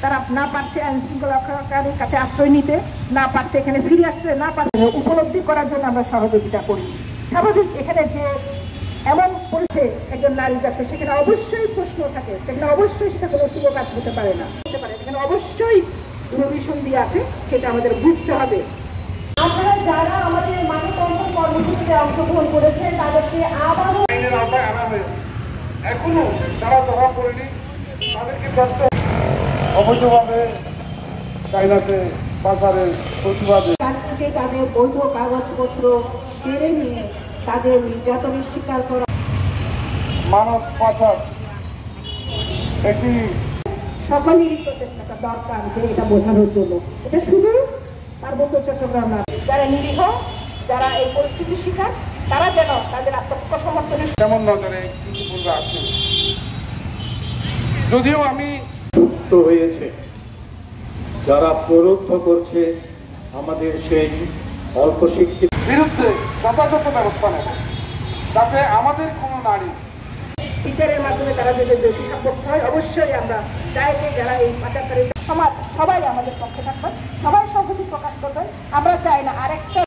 তারা না পারছে আইন শৃঙ্খলাকারীর কাছে আশ্রয় নিতে, না পারছে এখানে ফিরে আসতে, না পারছে উপলব্ধি করার জন্য আমরা সহযোগিতা করি। স্বাভাবিক এখানে যে এমন পরিচয় একজন নারী যাচ্ছে সেখানে অবশ্যই প্রশ্ন থাকে, সেখানে অবশ্যই সেটা কোনো শুভ কাজ হতে পারে না, হতে পারে সেখানে অবশ্যই রবিসন্ধি আছে, সেটা আমাদের বুঝতে হবে। আপনারা যারা আমাদের মানববন্ধন কর্মসূচিতে অংশগ্রহণ করেছে তাদেরকে আবারও আইনের আওতায় আনা হয়েছে। এখনো তারা ধরা পড়েনি, তাদেরকে প্রশ্ন অবৈধভাবে চাইনাতে পাচারের প্রতিবাদে কাছ থেকে তাদের বৈধ কাগজপত্র কেড়ে নিয়ে তাদের নির্যাতনের শিকার করা, মানব পাচার একটি সকলেরই প্রচেষ্টাটা দরকার যে এটা বোঝানোর জন্য। এটা শুধু পার্বত্য চট্টগ্রাম না, যারা নিরীহ, যারা এই পরিস্থিতির শিকার, তারা যেন তাদের আত্মসমর্পণের তেমন নজরে কিছু পূর্বে আছে। যদিও আমি যুক্ত হয়েছে, যারা প্রলুব্ধ করছে আমাদের সেই অল্প শিক্ষিত বিরুদ্ধে যথাযথ ব্যবস্থা নেব, যাতে আমাদের কোনো নারী বিচারের মাধ্যমে তারা যদি দোষী সাব্যস্ত হয়, অবশ্যই আমরা চাই যে যারা এই পাচারকারী সমাজ সবাই আমাদের পক্ষে থাকবেন, সবাই সংহতি প্রকাশ করবেন। আমরা চাই না আরেকটা